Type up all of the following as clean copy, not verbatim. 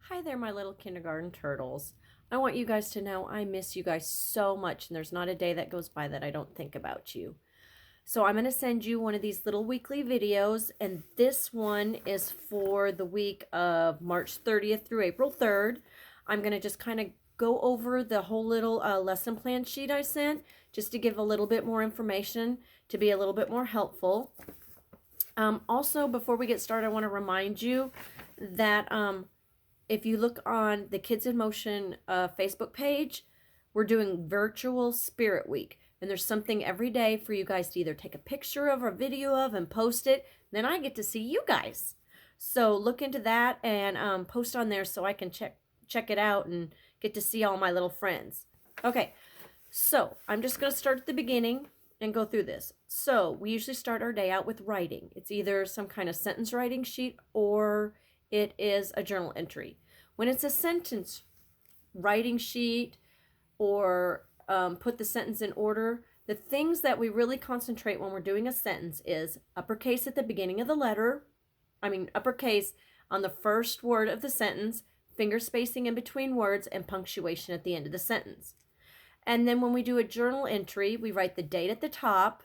Hi there, my little kindergarten turtles. I want you guys to know I miss you guys so much, and there's not a day that goes by that I don't think about you. So I'm going to send you one of these little weekly videos, and this one is for the week of March 30th through April 3rd. I'm going to just kind of go over the whole little lesson plan sheet I sent, just to give a little bit more information, to be a little bit more helpful. Also, before we get started, I want to remind you that if you look on the Kids in Motion Facebook page, we're doing virtual Spirit Week. And there's something every day for you guys to either take a picture of or video of and post it. Then I get to see you guys. So look into that and post on there so I can check it out and get to see all my little friends. Okay, so I'm just going to start at the beginning and go through this. So we usually start our day out with writing. It's either some kind of sentence writing sheet or it is a journal entry. When it's a sentence writing sheet or put the sentence in order, the things that we really concentrate when we're doing a sentence is uppercase at the beginning of the letter, uppercase on the first word of the sentence, finger spacing in between words, and punctuation at the end of the sentence. And then when we do a journal entry, we write the date at the top,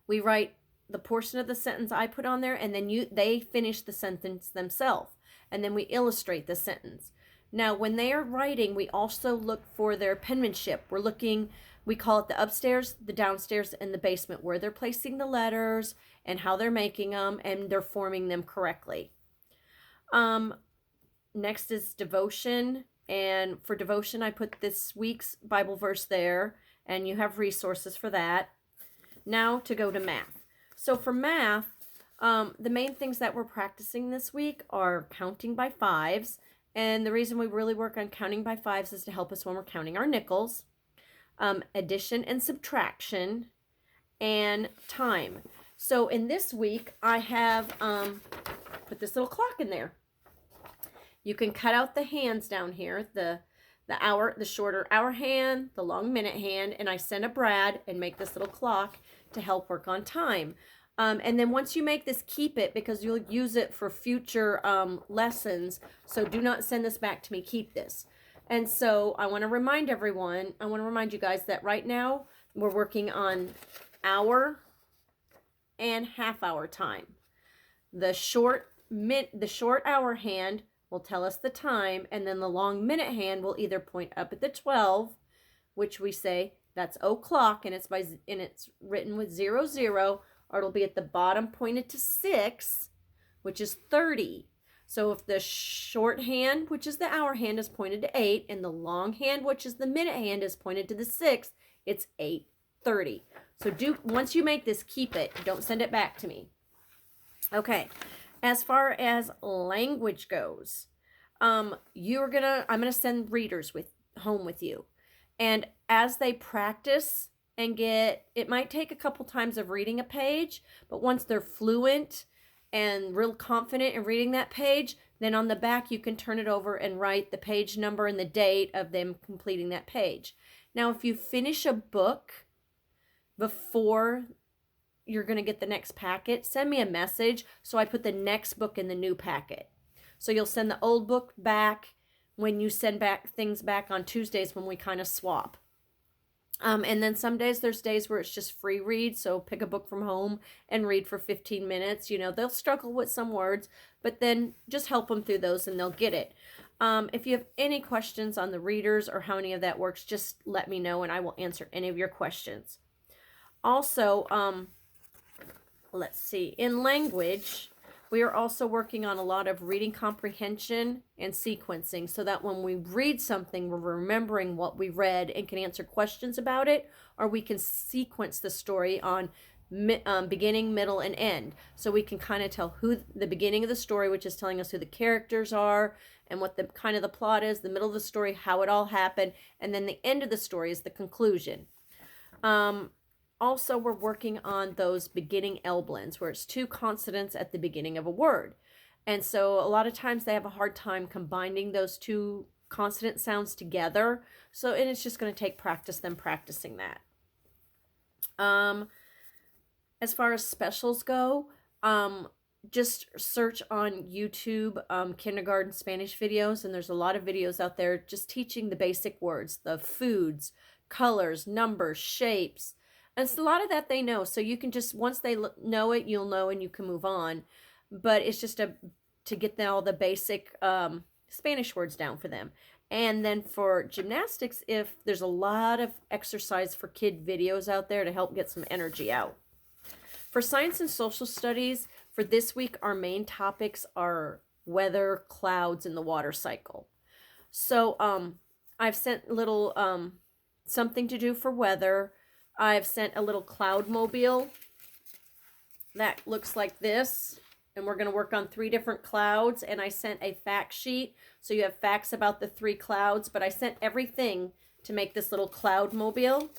we write the portion of the sentence I put on there, and then they finish the sentence themselves, and then we illustrate the sentence. Now, when they are writing, we also look for their penmanship. We call it the upstairs, the downstairs, and the basement, where they're placing the letters and how they're making them, and they're forming them correctly. Next is devotion, and for devotion, I put this week's Bible verse there, and you have resources for that. Now to go to math. So for math, the main things that we're practicing this week are counting by fives. And the reason we really work on counting by fives is to help us when we're counting our nickels. Addition and subtraction, and time. So in this week, I have put this little clock in there. You can cut out the hands down here, the shorter hour hand, the long minute hand, and I send a Brad and make this little clock to help work on time. And then once you make this, keep it, because you'll use it for future lessons. So do not send this back to me. Keep this. And so I want to remind you guys that right now we're working on hour and half hour time. The short hour hand will tell us the time, and then the long minute hand will either point up at the 12, which we say that's o'clock, and it's written with 00, or it'll be at the bottom pointed to 6, which is 30. So if the short hand, which is the hour hand, is pointed to 8, and the long hand, which is the minute hand, is pointed to the 6, it's 8:30. So once you make this, keep it. Don't send it back to me. Okay. As far as language goes, I'm gonna send readers home with you, and as they practice and it might take a couple times of reading a page, but once they're fluent and real confident in reading that page, then on the back you can turn it over and write the page number and the date of them completing that page. Now, if you finish a book before you're going to get the next packet, send me a message so I put the next book in the new packet. So you'll send the old book back when you send back things back on Tuesdays, when we kind of swap. And then some days, there's days where it's just free read, so pick a book from home and read for 15 minutes. They'll struggle with some words, but then just help them through those and they'll get it. If you have any questions on the readers or how any of that works, just let me know and I will answer any of your questions. Also, let's see, in language, we are also working on a lot of reading comprehension and sequencing, so that when we read something, we're remembering what we read and can answer questions about it, or we can sequence the story on beginning, middle, and end. So we can kind of tell who the beginning of the story, which is telling us who the characters are and what the kind of the plot is, the middle of the story, how it all happened, and then the end of the story is the conclusion. Also, we're working on those beginning L blends, where it's two consonants at the beginning of a word. And so a lot of times they have a hard time combining those two consonant sounds together. And it's just going to take practice, them practicing that. As far as specials go, just search on YouTube kindergarten Spanish videos, and there's a lot of videos out there just teaching the basic words, the foods, colors, numbers, shapes. And it's a lot of that they know. So you can just, once they know it, you'll know and you can move on. But it's just to get all the basic Spanish words down for them. And then for gymnastics, if there's a lot of exercise for kid videos out there to help get some energy out. For science and social studies, for this week, our main topics are weather, clouds, and the water cycle. So I've sent little something to do for weather. I've sent a little cloud mobile that looks like this. And we're going to work on 3 different clouds. And I sent a fact sheet. So you have facts about the 3 clouds. But I sent everything to make this little cloud mobile.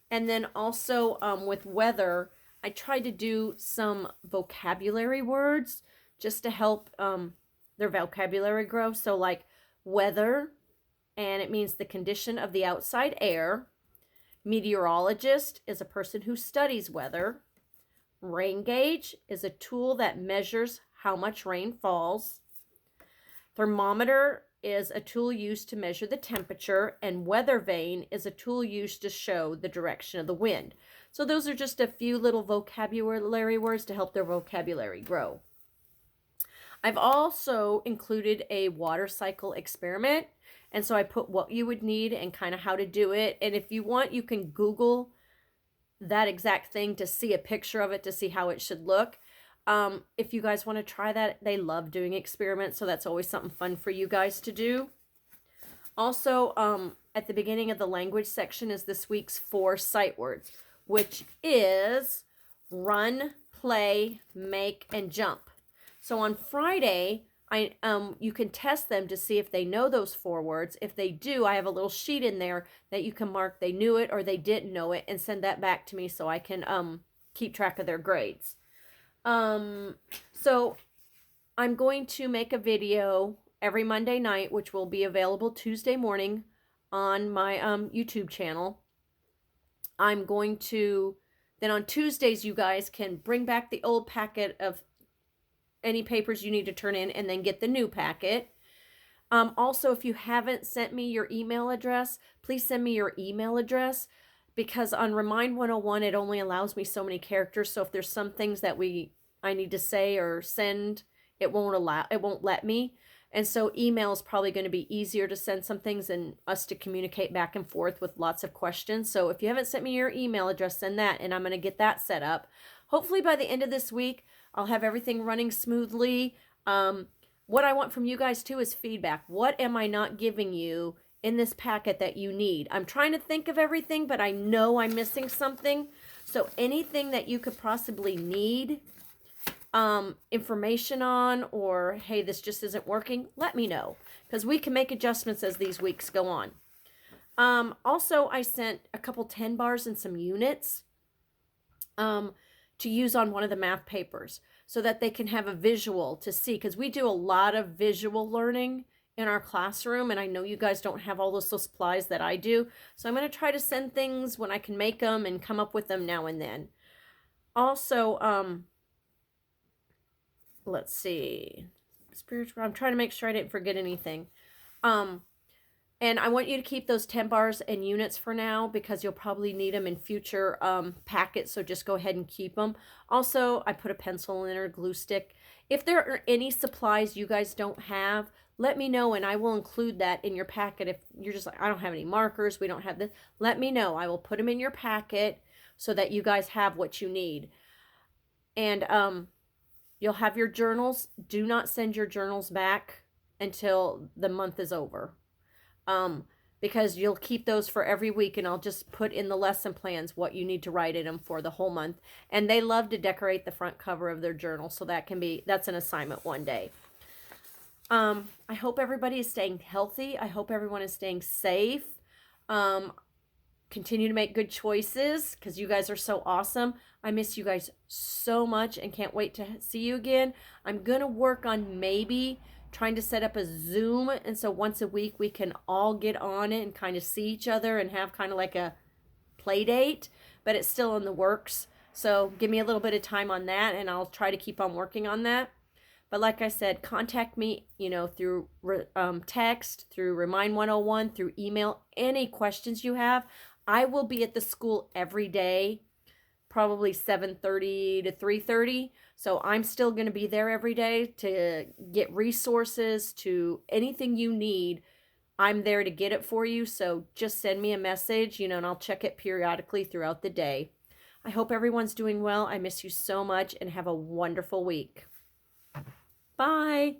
And then also with weather, I tried to do some vocabulary words just to help their vocabulary grow. So like weather, and it means the condition of the outside air. Meteorologist is a person who studies weather. Rain gauge is a tool that measures how much rain falls. Thermometer is a tool used to measure the temperature, and weather vane is a tool used to show the direction of the wind. So those are just a few little vocabulary words to help their vocabulary grow. I've also included a water cycle experiment, and so I put what you would need and kind of how to do it. And if you want, you can Google that exact thing to see a picture of it to see how it should look. If you guys want to try that, they love doing experiments, so that's always something fun for you guys to do. Also, at the beginning of the language section is this week's 4 sight words, which is run, play, make, and jump. So on Friday, you can test them to see if they know those 4 words. If they do, I have a little sheet in there that you can mark they knew it or they didn't know it and send that back to me so I can keep track of their grades. So I'm going to make a video every Monday night, which will be available Tuesday morning on my YouTube channel. I'm going to, then on Tuesdays, you guys can bring back the old packet of any papers you need to turn in and then get the new packet. Also, if you haven't sent me your email address, please send me your email address, because on Remind 101, it only allows me so many characters. So if there's some things that I need to say or send, it won't let me. And so email is probably going to be easier to send some things and us to communicate back and forth with lots of questions. So if you haven't sent me your email address, send that, and I'm going to get that set up. Hopefully by the end of this week, I'll have everything running smoothly. What I want from you guys too is feedback. What am I not giving you in this packet that you need? I'm trying to think of everything, but I know I'm missing something. So anything that you could possibly need information on, or hey, this just isn't working, let me know, because we can make adjustments as these weeks go on. Also, I sent a couple 10 bars and some units to use on one of the math papers so that they can have a visual to see, because we do a lot of visual learning in our classroom, and I know you guys don't have all those supplies that I do. So I'm going to try to send things when I can make them and come up with them now and then. Also, let's see, spiritual, I'm trying to make sure I didn't forget anything. And I want you to keep those 10 bars and units for now, because you'll probably need them in future packets, so just go ahead and keep them. Also, I put a pencil in or a glue stick. If there are any supplies you guys don't have, let me know, and I will include that in your packet. If you're just like, I don't have any markers, we don't have this, let me know. I will put them in your packet so that you guys have what you need. And you'll have your journals. Do not send your journals back until the month is over. Because you'll keep those for every week, and I'll just put in the lesson plans what you need to write in them for the whole month. And they love to decorate the front cover of their journal, so that's an assignment one day. I hope everybody is staying healthy. I hope everyone is staying safe. Continue to make good choices, because you guys are so awesome. I miss you guys so much and can't wait to see you again. I'm going to work on maybe trying to set up a Zoom, and so once a week we can all get on it and kind of see each other and have kind of like a play date, but it's still in the works. So give me a little bit of time on that, and I'll try to keep on working on that. But like I said, contact me, through text, through Remind 101, through email, any questions you have. I will be at the school every day, probably 7:30 to 3:30. So I'm still going to be there every day to get resources, to anything you need. I'm there to get it for you. So just send me a message, and I'll check it periodically throughout the day. I hope everyone's doing well. I miss you so much, and have a wonderful week. Bye.